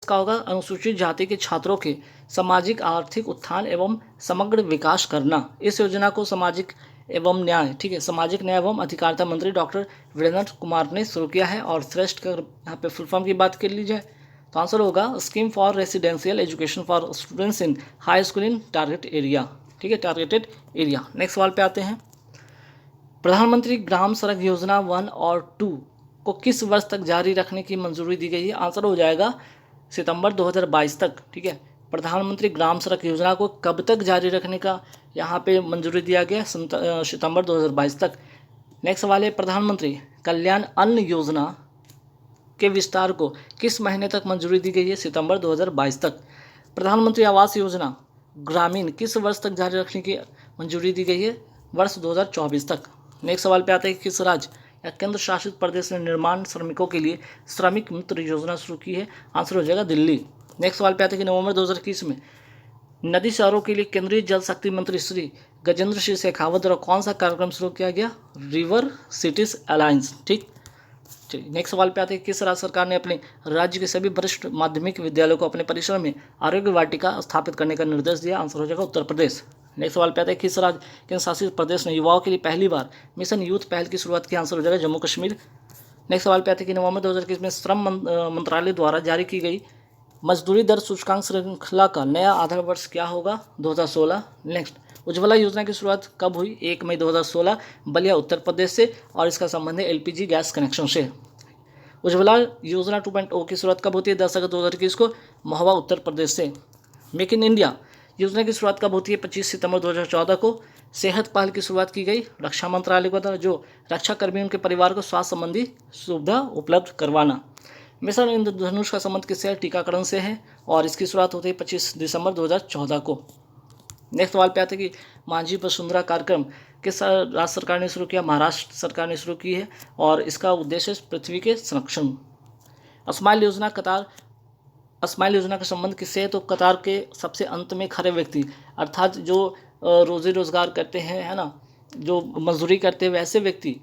का होगा अनुसूचित जाति के छात्रों के सामाजिक आर्थिक उत्थान एवं समग्र विकास करना। इस योजना को सामाजिक एवं न्याय, ठीक है, सामाजिक न्याय एवं अधिकारिता मंत्री डॉक्टर वीरेंद्र कुमार ने शुरू किया है। और श्रेष्ठ का यहाँ पे फुल फॉर्म की बात कर ली जाए तो आंसर होगा scheme for residential education for students in high school in target area, ठीक है, टारगेटेड एरिया। नेक्स्ट सवाल पे आते हैं। प्रधानमंत्री ग्राम सड़क योजना 1 और 2 को किस वर्ष तक जारी रखने की मंजूरी दी गई है? आंसर हो जाएगा सितंबर 2022 तक, ठीक है। प्रधानमंत्री ग्राम सड़क योजना को कब तक जारी रखने का यहाँ पे मंजूरी दिया गया? सितंबर 2022 तक। नेक्स्ट सवाल है, प्रधानमंत्री कल्याण अन्न योजना के विस्तार को किस महीने तक मंजूरी दी गई है? सितंबर 2022 तक। प्रधानमंत्री आवास योजना ग्रामीण किस वर्ष तक जारी रखने की मंजूरी दी गई है? वर्ष 2024 तक। नेक्स्ट सवाल पे आते हैं, किस राज्य या केंद्र शासित प्रदेश ने निर्माण श्रमिकों के लिए श्रमिक मित्र योजना शुरू की है? आंसर हो जाएगा दिल्ली। नेक्स्ट सवाल पे आते हैं कि नवंबर 2021 में नदी शहरों के लिए केंद्रीय जल शक्ति मंत्री श्री गजेंद्र सिंह शेखावत द्वारा कौन सा कार्यक्रम शुरू किया गया? रिवर सिटीज अलायंस, ठीक। नेक्स्ट सवाल पे आते हैं, किस राज्य सरकार ने अपने राज्य के सभी वरिष्ठ माध्यमिक विद्यालयों को अपने परिसर में आरोग्य वाटिका स्थापित करने का निर्देश दिया? आंसर हो जाएगा उत्तर प्रदेश। नेक्स्ट सवाल पे आता है, किस राज्य केंद्र शासित प्रदेश ने युवाओं के लिए पहली बार मिशन यूथ पहल की शुरुआत की? आंसर हो जाएगा जम्मू कश्मीर। नेक्स्ट सवाल पे आते हैं कि नवंबर 2021 में श्रम मंत्रालय द्वारा जारी की गई मजदूरी दर सूचकांक श्रृंखला का नया आधार वर्ष क्या होगा? 2016। नेक्स्ट, उज्ज्वला योजना की शुरुआत कब हुई? 1 मई 2016 बलिया उत्तर प्रदेश से, और इसका संबंध है एलपीजी गैस कनेक्शन से। उज्ज्वला योजना 2.0 की शुरुआत कब होती है? 10 अगस्त 2021 को महोबा उत्तर प्रदेश से। मेक इन इंडिया योजना की शुरुआत कब होती है? 25 सितंबर 2014 को। सेहत पहल की शुरुआत की गई रक्षा मंत्रालय के द्वारा, जो रक्षा कर्मियों के परिवार को स्वास्थ्य संबंधी सुविधा उपलब्ध करवाना। मिशन इंद्रधनुष का संबंध किससे है? टीकाकरण से है, और इसकी शुरुआत होती है 25 दिसंबर 2014 को। नेक्स्ट सवाल पे आते हैं कि मांझी वसुंधरा कार्यक्रम किस राज्य सरकार ने शुरू किया? महाराष्ट्र सरकार ने शुरू की है, और इसका उद्देश्य है पृथ्वी के संरक्षण। स्माइल योजना का संबंध किससे है? तो कतार के सबसे अंत में खड़े व्यक्ति, अर्थात जो रोजी रोजगार करते हैं, है ना, जो मजदूरी करते हैं, वैसे व्यक्ति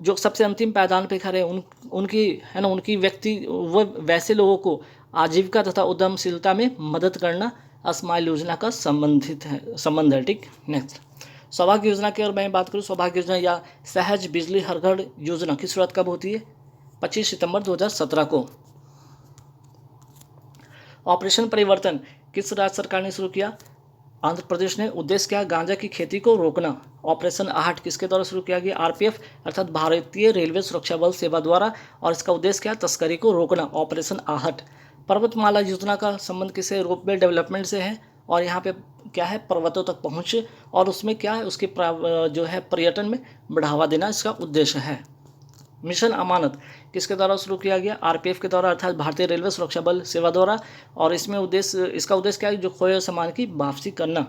जो सबसे अंतिम पायदान पे खड़े उनकी, है ना, उनकी व्यक्ति वो वैसे लोगों को आजीविका तथा उद्यमशीलता में मदद करना स्माइल योजना का संबंध है, ठीक। नेक्स्ट, सौभाग्य योजना की अगर मैं बात करूँ, सौभाग्य योजना या सहज बिजली हर घर योजना की शुरुआत कब होती है? 25 सितंबर 2017 को। ऑपरेशन परिवर्तन किस राज्य सरकार ने शुरू किया? आंध्र प्रदेश ने। उद्देश्य क्या? गांजा की खेती को रोकना। ऑपरेशन आहट किसके द्वारा शुरू किया गया? आरपीएफ अर्थात भारतीय रेलवे सुरक्षा बल सेवा द्वारा, और इसका उद्देश्य क्या? तस्करी को रोकना, ऑपरेशन आहट। पर्वतमाला योजना का संबंध किससे? रोपवे डेवलपमेंट से है, और यहाँ पे क्या है? पर्वतों तक पहुँच, और उसमें क्या है? उसके जो है पर्यटन में बढ़ावा देना इसका उद्देश्य है। मिशन अमानत किसके द्वारा शुरू किया गया? आरपीएफ के द्वारा अर्थात भारतीय रेलवे सुरक्षा बल सेवा द्वारा, और इसका उद्देश्य क्या है? जो खोए सामान की वापसी करना।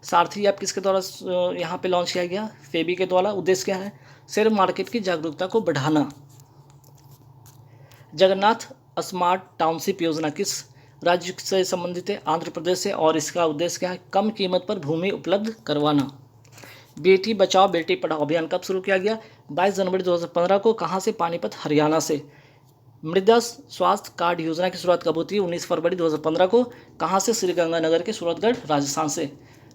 सारथी ऐप किसके द्वारा यहाँ पे लॉन्च किया गया? फेबी के द्वारा। उद्देश्य क्या है? शेयर मार्केट की जागरूकता को बढ़ाना। जगन्नाथ स्मार्ट टाउनशिप योजना किस राज्य से संबंधित है? आंध्र प्रदेश से, और इसका उद्देश्य क्या है? कम कीमत पर भूमि उपलब्ध करवाना। बेटी बचाओ बेटी पढ़ाओ अभियान कब शुरू किया गया? 22 जनवरी 2015 को। कहाँ से? पानीपत हरियाणा से। मृदा स्वास्थ्य कार्ड योजना की शुरुआत कब होती है? 19 फरवरी 2015 को। कहाँ से? श्रीगंगानगर के सूरतगढ़ राजस्थान से।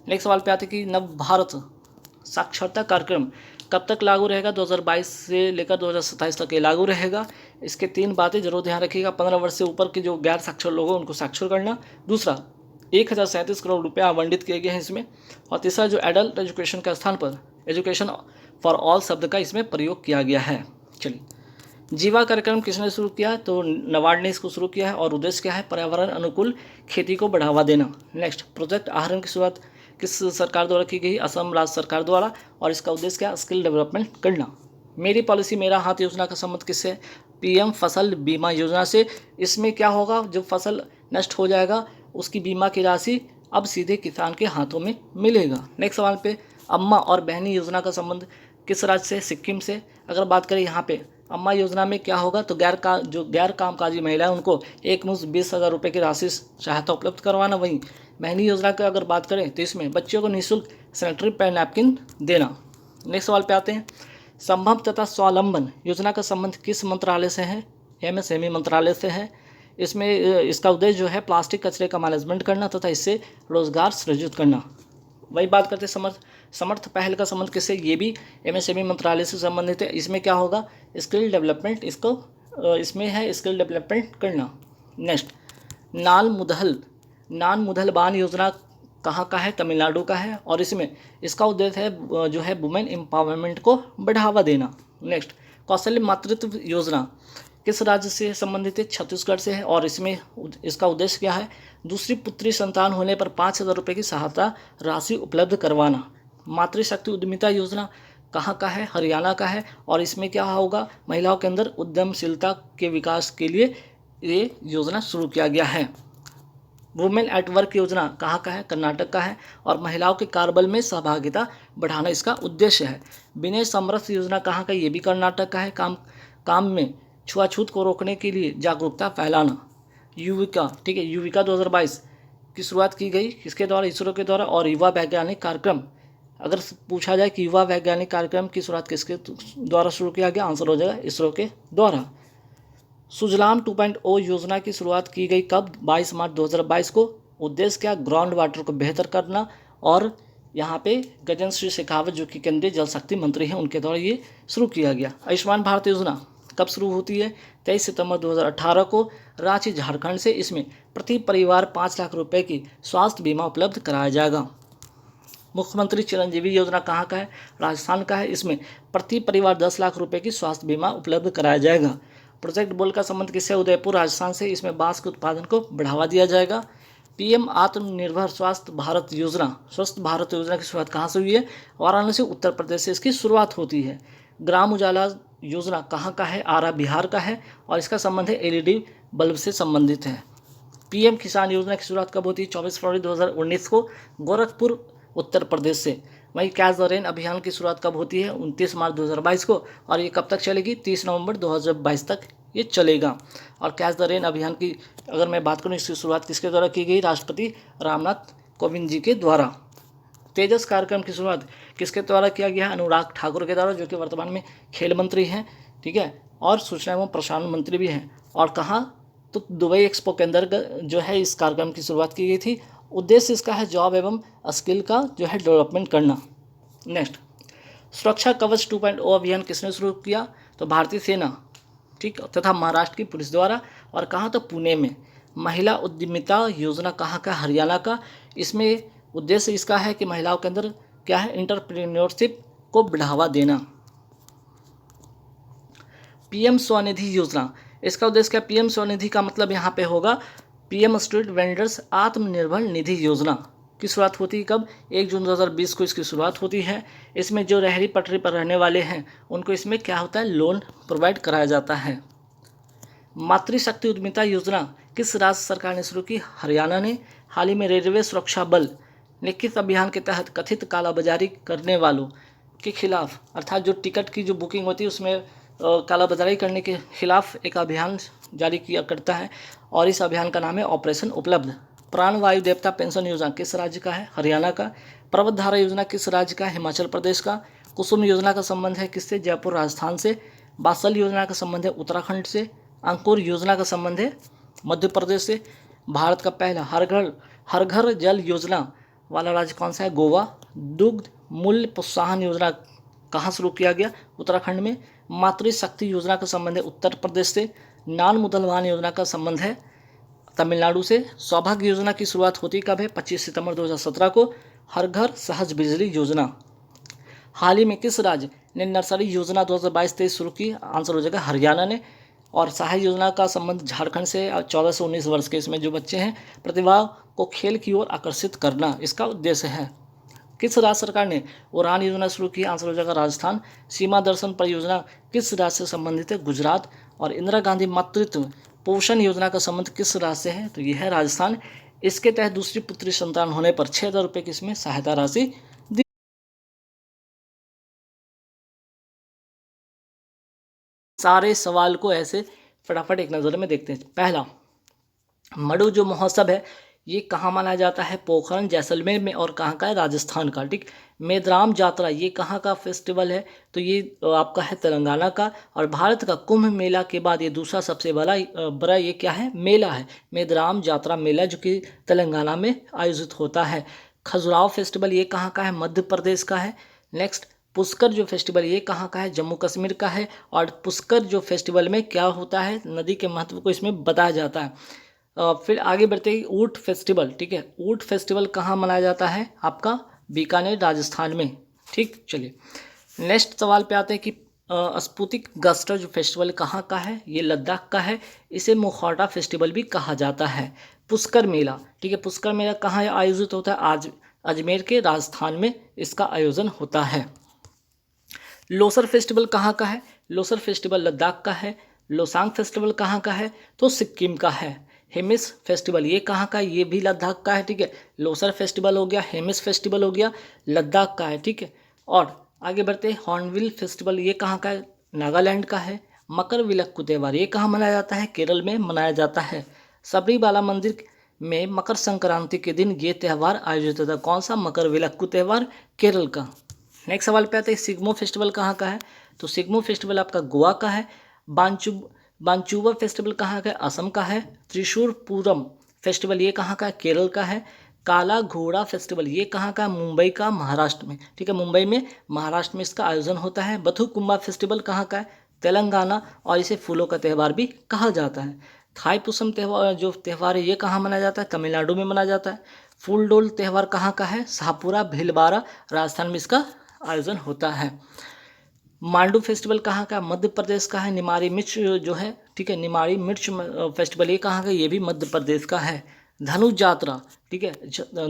नेक्स्ट सवाल पे आते हैं कि नव भारत साक्षरता कार्यक्रम कब तक लागू रहेगा? 2022 से लेकर 2027 तक ये लागू रहेगा। इसके 3 बातें जरूर ध्यान रखिएगा। 15 वर्ष से ऊपर के जो गैर साक्षर लोग हैं उनको साक्षर करना। दूसरा, 1037 करोड़ रुपये आवंटित किए गए हैं इसमें। और तीसरा, जो एडल्ट एजुकेशन का स्थान पर एजुकेशन फॉर ऑल शब्द का इसमें प्रयोग किया गया है। चलिए, जीवा कार्यक्रम किसने शुरू किया? तो नबार्ड ने इसको शुरू किया है, और उद्देश्य क्या है? पर्यावरण अनुकूल खेती को बढ़ावा देना। नेक्स्ट, प्रोजेक्ट आहरण की शुरुआत किस सरकार द्वारा की गई? असम राज्य सरकार द्वारा, और इसका उद्देश्य क्या? स्किल डेवलपमेंट करना। मेरी पॉलिसी मेरा हाथ योजना का संबंध किससे? पीएम फसल बीमा योजना से। इसमें क्या होगा? जब फसल नष्ट हो जाएगा उसकी बीमा की राशि अब सीधे किसान के हाथों में मिलेगा। नेक्स्ट सवाल पे, अम्मा और बहनी योजना का संबंध किस राज्य से? सिक्किम से। अगर बात करें यहाँ पे अम्मा योजना में क्या होगा? तो गैर कामकाजी महिलाएं उनको एक मुश्त 20,000 रुपये की राशि सहायता उपलब्ध करवाना। वहीं बहनी योजना की अगर बात करें तो इसमें बच्चों को निःशुल्क सैनिटरी पैड नैपकिन देना। नेक्स्ट सवाल पे आते हैं, संभव तथा स्वावलंबन योजना का संबंध किस मंत्रालय से है? एमएसएमई मंत्रालय से है। इसमें इसका उद्देश्य जो है प्लास्टिक कचरे का मैनेजमेंट करना तथा इससे रोजगार सृजित करना। वही बात करते हैं समर्थ पहल का संबंध किससे, ये भी एमएसएमई मंत्रालय से संबंधित है। इसमें क्या होगा, स्किल डेवलपमेंट, इसमें है स्किल डेवलपमेंट करना। नेक्स्ट, नान मुदल बान योजना कहाँ का है, तमिलनाडु का है, और इसका उद्देश्य है जो है वुमेन एम्पावरमेंट को बढ़ावा देना। नेक्स्ट, कौशल्य मातृत्व योजना किस राज्य से संबंधित है, छत्तीसगढ़ से है, और इसका उद्देश्य क्या है, दूसरी पुत्री संतान होने पर 5,000 रुपये की सहायता राशि उपलब्ध करवाना। मातृशक्ति उद्यमिता योजना कहाँ का है, हरियाणा का है, और इसमें क्या होगा, महिलाओं के अंदर उद्यमशीलता के विकास के लिए ये योजना शुरू किया गया है। वुमेन एट वर्क योजना कहाँ का है, कर्नाटक का है, और महिलाओं के कार्यबल में सहभागिता बढ़ाना इसका उद्देश्य है। विनय समरस योजना कहाँ का, ये भी कर्नाटक का है। काम में छुआछूत को रोकने के लिए जागरूकता फैलाना। युविका, ठीक है, युविका 2022 की शुरुआत की गई किसके द्वारा, इसरो के द्वारा। और युवा वैज्ञानिक कार्यक्रम, अगर पूछा जाए कि युवा वैज्ञानिक कार्यक्रम की शुरुआत किसके द्वारा शुरू किया गया, आंसर हो जाएगा इसरो के द्वारा। सुजलाम 2.0 योजना की शुरुआत की गई कब, 22 मार्च 2022 को। उद्देश्य क्या, ग्राउंड वाटर को बेहतर करना। और यहाँ पे गजेंद्र सिंह शेखावत जो कि केंद्रीय जल शक्ति मंत्री हैं, उनके द्वारा ये शुरू किया गया। आयुष्मान भारत योजना कब शुरू होती है, 23 सितंबर 2018 को, रांची झारखंड से। इसमें प्रति परिवार 5 लाख रुपए की स्वास्थ्य बीमा उपलब्ध कराया जाएगा। मुख्यमंत्री चिरंजीवी योजना कहाँ का है, राजस्थान का है। इसमें प्रति परिवार 10 लाख रुपए की स्वास्थ्य बीमा उपलब्ध कराया जाएगा। प्रोजेक्ट बोल का संबंध किससे, उदयपुर राजस्थान से। इसमें बांस के उत्पादन को बढ़ावा दिया जाएगा। पीएम आत्मनिर्भर स्वस्थ भारत योजना की शुरुआत कहाँ से हुई है, वाराणसी उत्तर प्रदेश से इसकी शुरुआत होती है। ग्राम उजाला योजना कहाँ का है, आरा बिहार का है, और इसका संबंध है एलईडी बल्ब से संबंधित है। पीएम किसान योजना की शुरुआत कब होती है, 24 फरवरी 2019 को, गोरखपुर उत्तर प्रदेश से। वहीं कैच द रेन अभियान की शुरुआत कब होती है, 29 मार्च 2022 को, और ये कब तक चलेगी, 30 नवंबर 2022 तक ये चलेगा। और कैच द रेन अभियान की अगर मैं बात करूँ, इसकी शुरुआत किसके द्वारा की गई, राष्ट्रपति रामनाथ कोविंद जी के द्वारा। तेजस कार्यक्रम की शुरुआत किसके द्वारा किया गया है, अनुराग ठाकुर के द्वारा, जो कि वर्तमान में खेल मंत्री हैं, ठीक है, और सूचना एवं प्रसारण मंत्री भी हैं। और कहाँ, तो दुबई एक्सपो के अंदर जो है इस कार्यक्रम की शुरुआत की गई थी। उद्देश्य इसका है जॉब एवं स्किल का जो है डेवलपमेंट करना। नेक्स्ट, सुरक्षा कवच 2.0 अभियान किसने शुरू किया, तो भारतीय सेना, ठीक, तथा महाराष्ट्र की पुलिस द्वारा। और कहाँ, तो पुणे में। महिला उद्यमिता योजना कहाँ का, हरियाणा का। इसमें उद्देश्य इसका है कि महिलाओं के अंदर क्या है, एंटरप्रेन्योरशिप को बढ़ावा देना। पीएम स्वनिधि योजना, इसका उद्देश्य क्या, पीएम स्वनिधि का मतलब यहाँ पे होगा PM street vendors Atmanirbhar Nidhi योजना की शुरुआत होती है कब, 1 जून 2020 को इसकी शुरुआत होती है। इसमें जो रेहड़ी पटरी पर रहने वाले हैं उनको इसमें क्या होता है, लोन प्रोवाइड कराया जाता है। मातृशक्ति उद्यमिता योजना किस राज्य सरकार ने शुरू की, हरियाणा ने। हाल ही में रेलवे सुरक्षा बल ने किस अभियान के तहत कथित कालाबाजारी करने वालों के खिलाफ, अर्थात जो टिकट की जो बुकिंग होती है उसमें कालाबाजारी करने के खिलाफ एक अभियान जारी किया करता है, और इस अभियान का नाम है ऑपरेशन उपलब्ध। प्राणवायु देवता पेंशन योजना किस राज्य का है, हरियाणा का। पर्वत धारा योजना किस राज्य का है, हिमाचल प्रदेश का। कुसुम योजना का संबंध है किससे, जयपुर राजस्थान से। बासल योजना का संबंध है उत्तराखंड से। अंकुर योजना का संबंध है मध्य प्रदेश से। भारत का पहला हर घर जल योजना वाला राज्य कौन सा है, गोवा। दुग्ध मूल्य प्रोत्साहन योजना कहाँ शुरू किया गया, उत्तराखंड में। मातृशक्ति योजना का संबंध है उत्तर प्रदेश से। नान मुदलवान योजना का संबंध है तमिलनाडु से। सौभाग्य योजना की शुरुआत होती कब है, 25 सितंबर 2017 को। हर घर सहज बिजली योजना हाल ही में किस राज्य ने नर्सरी योजना 2022-23 शुरू की, आंसर हो जाएगा हरियाणा ने। और सहाय योजना का संबंध झारखंड से। 14 से 19 वर्ष के इसमें जो बच्चे हैं, प्रतिभा को खेल की ओर आकर्षित करना इसका उद्देश्य है। किस राज्य सरकार ने उड़ान योजना शुरू की, आंसर हो जाएगा राजस्थान। सीमा दर्शन परियोजना किस राज्य से संबंधित है, गुजरात। और इंदिरा गांधी मातृत्व पोषण योजना का संबंध किस राज्य से है, तो यह है राजस्थान। इसके तहत दूसरी पुत्री संतान होने पर 6,000 रुपये की इसमें सहायता राशि दी। सारे सवाल को ऐसे फटाफट एक नज़र में देखते हैं। पहला, मडु जो महोत्सव है ये कहाँ मनाया जाता है? पोखरण जैसलमेर में। और कहाँ का है? राजस्थान का। ठीक। मेदराम जात्रा ये कहाँ का फेस्टिवल है? तो ये आपका है तेलंगाना का। और भारत का कुंभ मेला के बाद ये दूसरा सबसे बड़ा ये क्या है? मेला है, मेदराम जात्रा मेला, जो कि तेलंगाना में आयोजित होता है। खजुराहो फेस्टिवल ये कहाँ का है? मध्य प्रदेश का है। नेक्स्ट, पुष्कर जो फेस्टिवल ये कहाँ का है? जम्मू कश्मीर का है। और पुष्कर जो फेस्टिवल में क्या होता है? नदी के महत्व को इसमें बताया जाता है। फिर आगे बढ़ते ही ऊंट फेस्टिवल। ठीक है, ऊंट फेस्टिवल कहाँ मनाया जाता है? आपका बीकानेर राजस्थान में। ठीक, चलिए नेक्स्ट सवाल पे आते हैं कि स्पुतिक गस्टर जो फेस्टिवल कहाँ का है? ये लद्दाख का है। इसे मुखौटा फेस्टिवल भी कहा जाता है। पुष्कर मेला, ठीक है, पुष्कर मेला कहाँ आयोजित होता है? आज अजमेर के राजस्थान में इसका आयोजन होता है। लोसर फेस्टिवल कहाँ का है? लोसर फेस्टिवल लद्दाख का है। लोसांग फेस्टिवल कहाँ का है? तो सिक्किम का है। हेमिस फेस्टिवल ये कहाँ का है? ये भी लद्दाख का है। ठीक है, लोसर फेस्टिवल हो गया, हेमिस फेस्टिवल हो गया, लद्दाख का है। ठीक है, और आगे बढ़ते हैं। हॉर्नबिल फेस्टिवल ये कहाँ का है? नागालैंड का है। मकर विलक्कू त्यौहार ये कहाँ मनाया जाता है? केरल में मनाया जाता है। सबरीमाला मंदिर में मकर संक्रांति के दिन ये त्यौहार आयोजित होता है। कौन सा? मकर विलक्कू त्यौहार, केरल का। नेक्स्ट सवाल पे आते हैं, सिग्मो फेस्टिवल कहाँ का है? तो सिग्मो फेस्टिवल आपका गोवा का है। बांचुवा फेस्टिवल कहाँ का है? असम का है। त्रिशूरपुरम फेस्टिवल ये कहाँ का है? केरल का है। काला घोड़ा फेस्टिवल ये कहाँ का? मुंबई का, महाराष्ट्र में। ठीक है, मुंबई में, महाराष्ट्र में इसका आयोजन होता है। बथुकुम्बा फेस्टिवल कहाँ का है? तेलंगाना, और इसे फूलों का त्यौहार भी कहा जाता है। थाईपुसम त्यौहार जो त्यौहार है ये कहाँ मनाया जाता है? तमिलनाडु में मनाया जाता है। फूलडोल त्यौहार कहाँ का है? शाहपुरा, भीलवाड़ा, राजस्थान में इसका आयोजन होता है। मांडू फेस्टिवल कहाँ का? मध्य प्रदेश का है। निमाड़ी मिर्च जो है, ठीक है, निमाड़ी मिर्च फेस्टिवल ये कहाँ का? ये भी मध्य प्रदेश का है। धनुष यात्रा, ठीक है,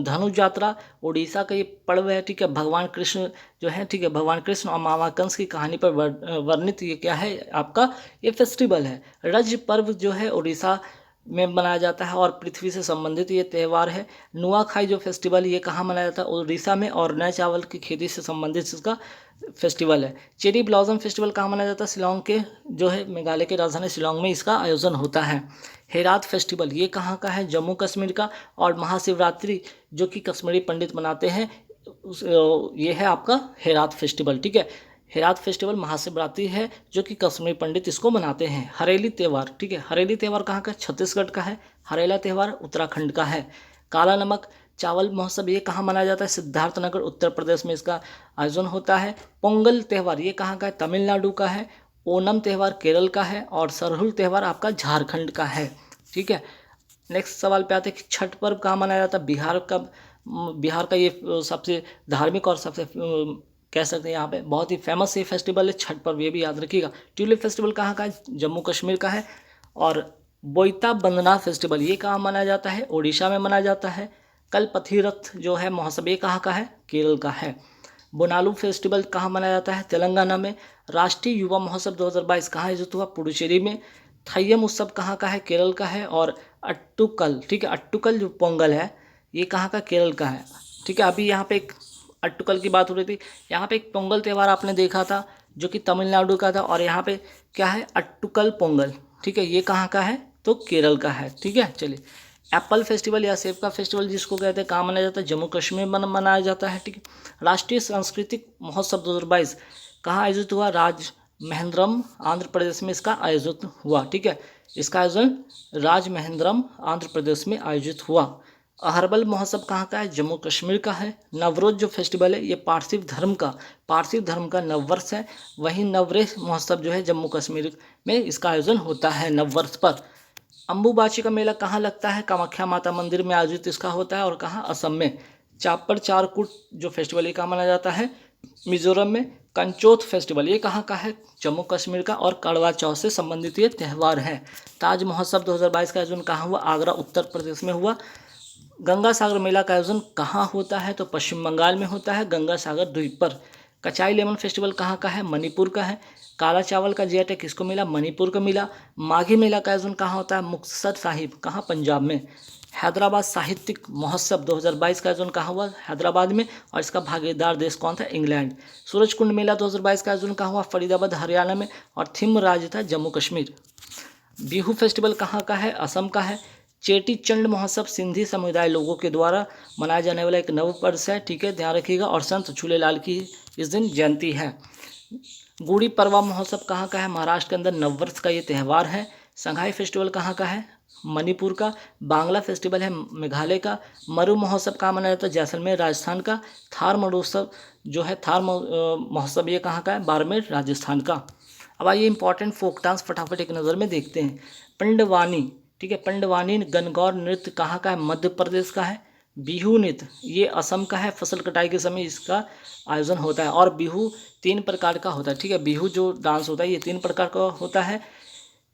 धनुष यात्रा उड़ीसा का ये पर्व है। ठीक है, भगवान कृष्ण जो है, ठीक है, भगवान कृष्ण और मामा कंस की कहानी पर वर्णित ये क्या है? आपका ये फेस्टिवल है। रज पर्व जो है उड़ीसा में मनाया जाता है और पृथ्वी से संबंधित ये त्यौहार है। नुआखाई जो फेस्टिवल ये कहाँ मनाया जाता है? उड़ीसा में, और नए चावल की खेती से संबंधित इसका फेस्टिवल है। चेरी ब्लॉसम फेस्टिवल कहाँ मनाया जाता है? शिलोंग के जो है, मेघालय की राजधानी शिलोंग में इसका आयोजन होता है। हेरात फेस्टिवल ये कहाँ का है? जम्मू कश्मीर का। और महाशिवरात्रि जो कि कश्मीरी पंडित मनाते हैं, ये है आपका हेरात फेस्टिवल। ठीक है, हेरात फेस्टिवल महाशिवरात्रि है जो कि कश्मीरी पंडित इसको मनाते हैं। हरेली त्यौहार, ठीक है, हरेली त्यौहार कहाँ का? छत्तीसगढ़ का है। हरेला त्यौहार उत्तराखंड का है। काला नमक चावल महोत्सव ये कहाँ मनाया जाता है? सिद्धार्थनगर, उत्तर प्रदेश में इसका आयोजन होता है। पोंगल त्यौहार ये कहाँ का है? तमिलनाडु का है। ओनम त्यौहार केरल का है। और सरहुल त्यौहार आपका झारखंड का है। ठीक है, नेक्स्ट सवाल पे आते हैं कि छठ पर्व कहाँ मनाया जाता है? बिहार का ये सबसे धार्मिक और सबसे कह सकते हैं यहाँ पे बहुत ही फेमस ये फेस्टिवल है छठ पर्व, ये भी याद रखिएगा। ट्यूलिप फेस्टिवल कहाँ का है? जम्मू कश्मीर का है। और बोईता बंदना फेस्टिवल ये कहाँ मनाया जाता है? ओडिशा में मनाया जाता है। कल्पथीरथ जो है महोत्सव ये कहाँ का है? केरल का है। बोनालू फेस्टिवल कहाँ मनाया जाता है? तेलंगाना में। राष्ट्रीय युवा महोत्सव 2022 कहाँ आयोजित हुआ? पुडुचेरी में। थय्यम उत्सव कहाँ का है? केरल का है। और अट्टुकल, ठीक है, अट्टुकल जो पोंगल है ये कहाँ का? केरल का है। ठीक है, अभी यहाँ पे एक अट्टुकल की बात हो रही थी, यहाँ पे एक पोंगल त्यौहार आपने देखा था जो कि तमिलनाडु का था, और यहाँ पे क्या है? अट्टुकल पोंगल। ठीक है, ये कहाँ का है? तो केरल का है। ठीक है, चलिए एप्पल फेस्टिवल या सेब का फेस्टिवल जिसको कहते हैं कहाँ मनाया जाता है? जम्मू कश्मीर में मनाया जाता है। ठीक है, राष्ट्रीय सांस्कृतिक महोत्सव 2022 कहाँ आयोजित हुआ? राजमहेंद्रम, आंध्र प्रदेश में इसका आयोजित हुआ। ठीक है, इसका आयोजन राजमहेंद्रम, आंध्र प्रदेश में आयोजित हुआ। अहरबल महोत्सव कहाँ का है? जम्मू कश्मीर का है। नवरोज जो फेस्टिवल है ये पारसिक धर्म का नववर्ष है। वहीं नवरेह महोत्सव जो है जम्मू कश्मीर में इसका आयोजन होता है नववर्ष पर। अम्बुबाची का मेला कहाँ लगता है? कामाख्या माता मंदिर में आयोजित इसका होता है। और कहाँ? असम में। चापर चारकुट जो फेस्टिवल ये कहाँ मनाया जाता है? मिजोरम में। कंचोथ फेस्टिवल ये कहाँ का है? जम्मू कश्मीर का। और करवा चौथ से संबंधित ये त्यौहार है। ताज महोत्सव 2022 का आयोजन कहाँ हुआ? आगरा, उत्तर प्रदेश में हुआ। गंगा सागर मेला का आयोजन कहाँ होता है? तो पश्चिम बंगाल में होता है, गंगा सागर द्वीप पर। कचाई लेमन फेस्टिवल कहाँ का है? मणिपुर का है। काला चावल का जीआई टैग किसको मिला? मणिपुर को मिला। माघी मेला का आयोजन कहाँ होता है? मुक्तसर साहिब, कहाँ? पंजाब में। हैदराबाद साहित्यिक महोत्सव 2022 का आयोजन कहाँ हुआ? हैदराबाद में। और इसका भागीदार देश कौन था? इंग्लैंड। सूरजकुंड मेला 2022 का आयोजन कहाँ हुआ? फरीदाबाद, हरियाणा में। और थीम राज्य था जम्मू कश्मीर। बिहू फेस्टिवल कहाँ का है? असम का है। चेटी चंड महोत्सव सिंधी समुदाय लोगों के द्वारा मनाया जाने वाला एक नव वर्ष है, ठीक है, ध्यान रखिएगा। और संत झूलेलाल की इस दिन जयंती है। गुड़ी पड़वा महोत्सव कहाँ का है? महाराष्ट्र के अंदर नववर्ष का ये त्यौहार है। संघाई फेस्टिवल कहाँ का है? मणिपुर का। बांग्ला फेस्टिवल है मेघालय का। मरु महोत्सव कहाँ मनाया जाता है? जैसलमेर राजस्थान का। थार महोत्सव जो है महोत्सव ये कहाँ का है? बाड़मेर राजस्थान का। अब आइए इंपॉर्टेंट फोक डांस फटाफट एक नज़र में देखते हैं। पंडवानी, ठीक है, पंडवानी गणगौर नृत्य कहाँ का है? मध्य प्रदेश का है। बिहू नृत्य ये असम का है। फसल कटाई के समय इसका आयोजन होता है। और बिहू 3 प्रकार का होता है, ठीक है। बिहू जो डांस होता है ये 3 प्रकार का होता है।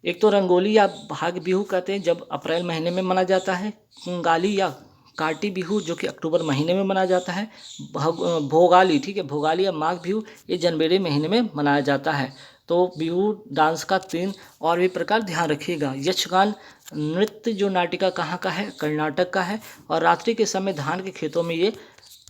एक तो रंगोली या भाग बिहू कहते हैं, जब अप्रैल महीने में मनाया जाता है। कुंगाली या काटी बिहू जो कि अक्टूबर महीने में मनाया जाता है। भोगाली, ठीक है, भोगाली या माघ बिहू ये जनवरी महीने में मनाया जाता है। तो बिहू डांस का 3 और भी प्रकार ध्यान रखिएगा। यक्षगान नृत्य जो नाटिका कहाँ का है? कर्नाटक का है। और रात्रि के समय धान के खेतों में ये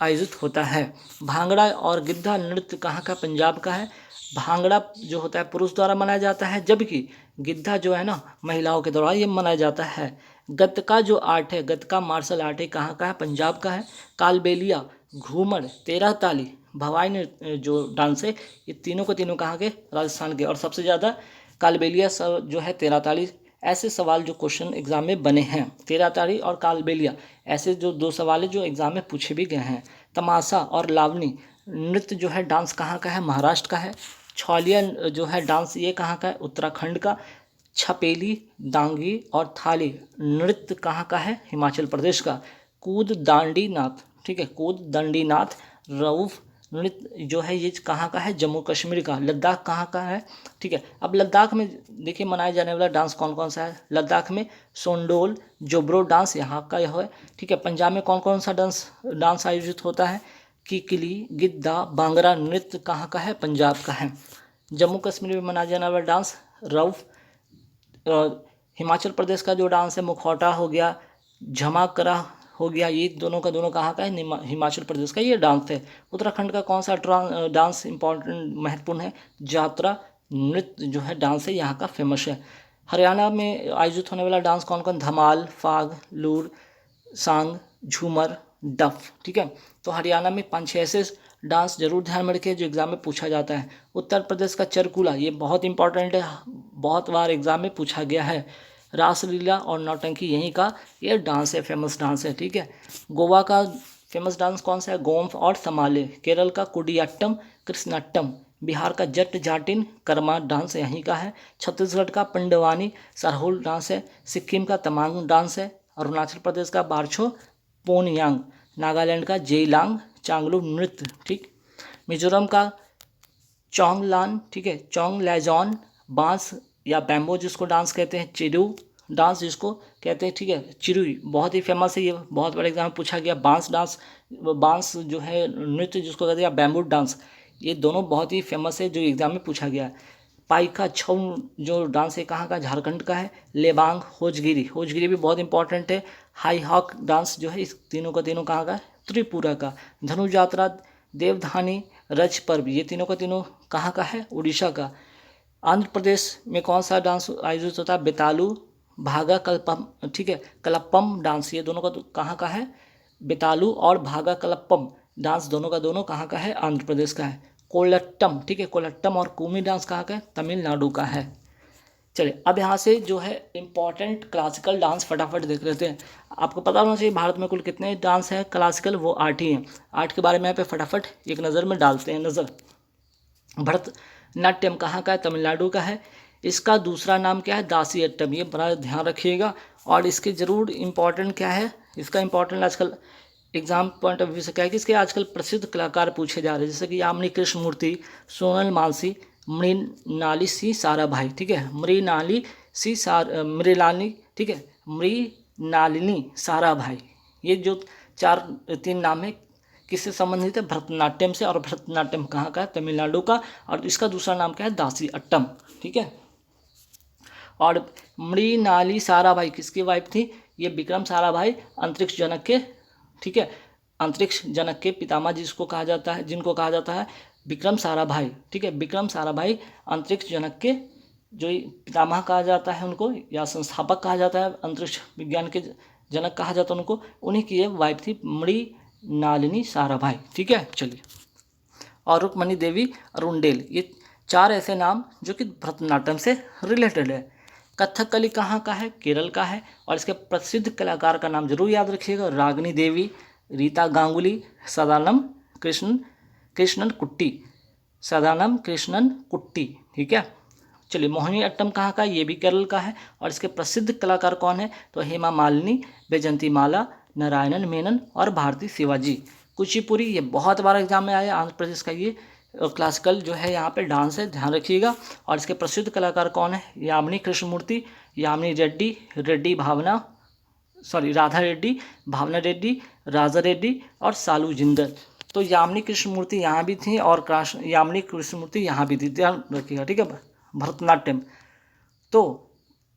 आयोजित होता है। भांगड़ा और गिद्धा नृत्य कहाँ का? पंजाब का है। भांगड़ा जो होता है पुरुष द्वारा मनाया जाता है, जबकि गिद्धा जो है ना महिलाओं के द्वारा ये मनाया जाता है। गतका जो आर्ट है, गतका मार्शल आर्ट है, कहाँ का है? पंजाब का है। कालबेलिया, घूमर, 13 ताली, भवाई नृत्य जो डांस है ये तीनों के तीनों कहाँ के? राजस्थान के। और सबसे ज़्यादा कालबेलिया जो है 13 ताली। ऐसे सवाल जो क्वेश्चन एग्जाम में बने हैं, 13 ताली और कालबेलिया, ऐसे जो 2 सवाल है जो एग्जाम में पूछे भी गए हैं। तमाशा और लावनी नृत्य जो है डांस कहाँ का है? महाराष्ट्र का है। छौलिया जो है डांस ये कहाँ का है? उत्तराखंड का। छपेली, डांगी और थाली नृत्य कहाँ का है? हिमाचल प्रदेश का। कूद दांडी नाथ, ठीक है, कूद दंडी नाथ रऊफ नृत्य जो है ये कहाँ का है? जम्मू कश्मीर का। लद्दाख कहाँ का है? ठीक है। अब लद्दाख में देखिए मनाया जाने वाला डांस कौन कौन सा है? लद्दाख में सोंडोल जोब्रो डांस यहाँ का यह है, ठीक है। पंजाब में कौन कौन सा डांस आयोजित होता है? किकली, गिद्धा, भांगड़ा नृत्य कहाँ का है? पंजाब का है। जम्मू कश्मीर में मनाया जाने वाला डांस रऊफ। हिमाचल प्रदेश का जो डांस है मुखौटा हो गया, झमाकरा हो गया, ये दोनों का दोनों कहाँ का है? हिमाचल प्रदेश का ये डांस है। उत्तराखंड का कौन सा डांस इंपॉर्टेंट महत्वपूर्ण है? जात्रा नृत्य जो है डांस है यहाँ का फेमस है। हरियाणा में आयोजित होने वाला डांस कौन कौन? धमाल, फाग, लूर, सांग, झूमर, डफ, ठीक है। तो हरियाणा में 5-6 ऐसे डांस जरूर ध्यान में रखिए जो एग्जाम में पूछा जाता है। उत्तर प्रदेश का चरकुला ये बहुत इंपॉर्टेंट है, बहुत बार एग्जाम में पूछा गया है। रासलीला और नौटंकी यहीं का ये डांस है, फेमस डांस है, ठीक है। गोवा का फेमस डांस कौन सा है? गोम्फ और समाले। केरल का कुडियाट्टम, कृष्णाट्टम। बिहार का जट जाटिन कर्मा डांस यहीं का है। छत्तीसगढ़ का पंडवानी सरहुल डांस है। सिक्किम का तमांग डांस है। अरुणाचल प्रदेश का बारछो पोनयांग। नागालैंड का जेइलांग चांगलू नृत्य, ठीक। मिजोरम का चोंगलान, ठीक है, चोंग लैजॉन बांस या बैम्बो जिसको डांस कहते हैं। चिरू डांस जिसको कहते हैं, ठीक है, चिरुई बहुत ही फेमस है, ये बहुत बड़े एग्जाम में पूछा गया। बांस डांस, बांस जो है नृत्य जिसको कहते हैं, या बैम्बू डांस, ये दोनों बहुत ही फेमस है जो एग्जाम में पूछा गया है। पाइका छऊ जो डांस है कहाँ का? झारखंड का है। लेबांग, होजगिरी, होजगिरी भी बहुत इंपॉर्टेंट है। हाई हॉक डांस जो है इस तीनों का तीनों कहाँ का है? त्रिपुरा का। धनु यात्रा, देवधानी, रज पर्व ये तीनों का तीनों कहाँ का है? उड़ीसा का। आंध्र प्रदेश में कौन सा डांस आयोजित होता है? बेतालू, भागा कल्पम, ठीक है, कलप्पम डांस ये दोनों का कहाँ का है? बेतालू और भागा कलप्पम डांस दोनों का दोनों कहाँ का है? आंध्र प्रदेश का है। कोलट्टम, ठीक है, कोलट्टम और कुमी डांस कहाँ का है? तमिलनाडु का है। चलिए अब यहाँ से जो है इम्पॉर्टेंट क्लासिकल डांस फटाफट देख लेते हैं। आपको पता होना चाहिए भारत में कुल कितने डांस हैं क्लासिकल, वो 8 ही हैं। 8 के बारे में यहाँ पे फटाफट एक नज़र में डालते हैं नज़र। भरतनाट्यम कहाँ का है? तमिलनाडु का है। इसका दूसरा नाम क्या है? दासी अट्टम, ये बड़ा ध्यान रखिएगा। और इसके ज़रूर इम्पॉर्टेंट क्या है, इसका इम्पॉर्टेंट आजकल एग्जाम पॉइंट ऑफ व्यू से क्या है कि इसके आजकल प्रसिद्ध कलाकार पूछे जा रहे हैं, जैसे कि यामिनी कृष्णमूर्ति, सोनल मानसी, मृणाली सी साराभाई, ठीक है, मृणालिनी, ठीक है, मृणालिनी साराभाई, ये जो 3 नाम है किससे संबंधित है? भरतनाट्यम से। और भरतनाट्यम कहाँ का है? तमिलनाडु का। और इसका दूसरा नाम क्या है? दासी अट्टम, ठीक है। और मृणाली साराभाई किसकी वाइफ थी? ये विक्रम साराभाई अंतरिक्ष जनक के, ठीक है, अंतरिक्ष जनक के पितामह जिसको कहा जाता है, जिनको कहा जाता है विक्रम साराभाई, ठीक है, विक्रम साराभाई अंतरिक्ष जनक के जो पितामह कहा जाता है उनको, या संस्थापक कहा जाता है, अंतरिक्ष विज्ञान के जनक कहा जाता है उनको, उन्हीं की ये वाइफ थी मृणालिनी साराभाई। ठीक है, चलिए। और रुक्मणी देवी अरुंडेल, ये 4 ऐसे नाम जो कि भरतनाट्यम से रिलेटेड है। कथकली कहाँ का है? केरल का है। और इसके प्रसिद्ध कलाकार का नाम जरूर याद रखिएगा, रागिनी देवी, रीता गांगुली, सदानम कृष्णन कुट्टी, सदानम कृष्णन कुट्टी। ठीक है, चलिए। मोहिनी अट्टम कहाँ का? ये भी केरल का है। और इसके प्रसिद्ध कलाकार कौन है? तो हेमा मालिनी, बैजंती माला, नारायणन मेनन और भारती शिवाजी। कुचिपुड़ी, ये बहुत बार एग्जाम में आया, आंध्र प्रदेश का ये क्लासिकल जो है यहाँ पे डांस है, ध्यान रखिएगा। और इसके प्रसिद्ध कलाकार कौन है? यामिनी कृष्णमूर्ति, यामिनी राधा रेड्डी, भावना रेड्डी, राजा रेड्डी और सालू जिंदल। तो यामिनी कृष्णमूर्ति यहाँ भी थी और यामिनी कृष्णमूर्ति यहाँ भी थी, ध्यान रखिएगा। ठीक है, भरतनाट्यम। तो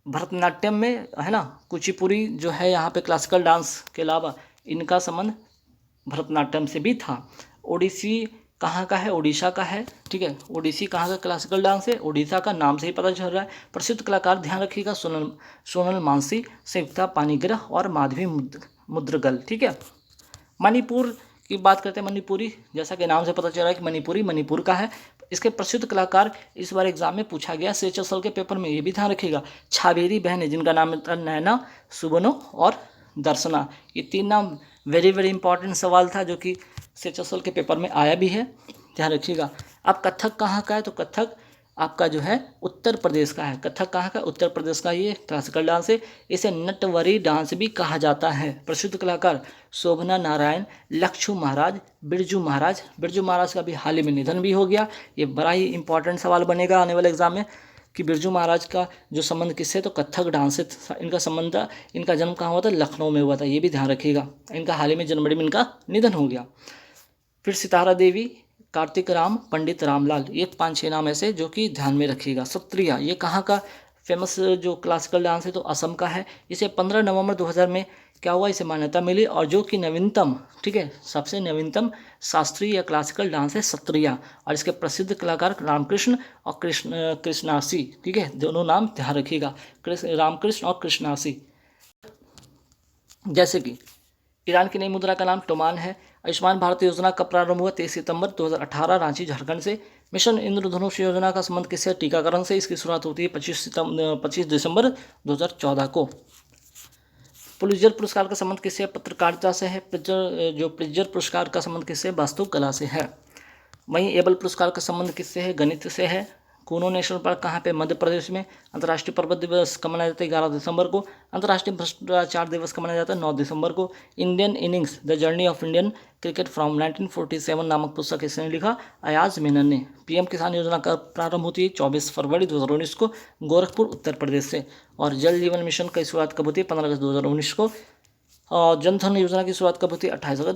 भरतनाट्यम में है ना, कुचिपुड़ी जो है यहाँ पे क्लासिकल डांस के अलावा इनका संबंध भरतनाट्यम से भी था। ओडिसी कहाँ का है? उड़ीसा का है। ठीक है, ओडिसी कहाँ का क्लासिकल डांस है? उड़ीसा का, नाम से ही पता चल रहा है। प्रसिद्ध कलाकार ध्यान रखिएगा, सोनल मानसी, संयुक्ता पानीग्रह और माधवी मुद्रगल। ठीक है, मणिपुर की बात करते हैं। मणिपुरी, जैसा कि नाम से पता चल रहा है कि मणिपुर का है। इसके प्रसिद्ध कलाकार इस बार एग्जाम में पूछा गया, सेचसल के पेपर में, ये भी ध्यान रखिएगा। छाबेरी बहनें, जिनका नाम था नैना, सुबनो और दर्शना। ये 3 नाम वेरी वेरी इंपॉर्टेंट सवाल था, जो कि सेचसल के पेपर में आया भी है, ध्यान रखिएगा। अब कथक कहाँ का है? तो कथक आपका जो है उत्तर प्रदेश का है। कथक कहाँ का? उत्तर प्रदेश का। ये क्लासिकल डांस है। इसे नटवरी डांस भी कहा जाता है। प्रसिद्ध कलाकार शोभना नारायण, लक्ष्मू महाराज, बिरजू महाराज का भी हाल ही में निधन भी हो गया। ये बड़ा ही इंपॉर्टेंट सवाल बनेगा आने वाले एग्जाम में कि बिरजू महाराज का जो संबंध किससे? तो कथक डांस से इनका संबंध था। इनका जन्म कहाँ हुआ था? लखनऊ में हुआ था, ये भी ध्यान रखिएगा। इनका हाल ही में जनवरी में इनका निधन हो गया। फिर सितारा देवी, कार्तिक राम, पंडित रामलाल, ये 5-6 नाम ऐसे जो कि ध्यान में रखिएगा। सत्रिया, ये कहाँ का फेमस जो क्लासिकल डांस है? तो असम का है। इसे 15 नवंबर 2000 में क्या हुआ? इसे मान्यता मिली। और जो कि नवीनतम, ठीक है, सबसे नवीनतम शास्त्रीय या क्लासिकल डांस है सत्रिया। और इसके प्रसिद्ध कलाकार रामकृष्ण और कृष्णासी। ठीक है, दोनों नाम ध्यान रखिएगा, रामकृष्ण और कृष्णासी। जैसे कि ईरान की नई मुद्रा का नाम टोमान है। आयुष्मान भारत योजना का प्रारंभ हुआ 23 सितंबर 2018 रांची झारखंड से। मिशन इंद्रधनुष योजना का संबंध किससे? टीकाकरण से। इसकी शुरुआत होती है 25 दिसंबर 2014 को। पुलित्जर पुरस्कार का संबंध किससे? पत्रकारिता से है। प्रिट्जर पुरस्कार का संबंध किससे? वास्तुकला से है। वहीं एबल पुरस्कार का संबंध किससे है? गणित से है। कूनो नेशनल पार्क कहाँ पे? मध्य प्रदेश में। अंतर्राष्ट्रीय पर्वत दिवस कब मनाया जाता है? 11 दिसंबर को। अंतर्राष्ट्रीय भ्रष्टाचार दिवस कब मनाया जाता है? 9 दिसंबर को। Indian innings, the journey of Indian cricket from 1947 नामक पुस्तक किसने लिखा? अयाज मेनन ने। पीएम किसान योजना का प्रारंभ होती है 24 फरवरी 2019 को गोरखपुर उत्तर प्रदेश से। और जल जीवन मिशन की शुरुआत कब होती है? 15 अगस्त 2019 को। और जनधन योजना की शुरुआत कब होती है? 28 अगस्त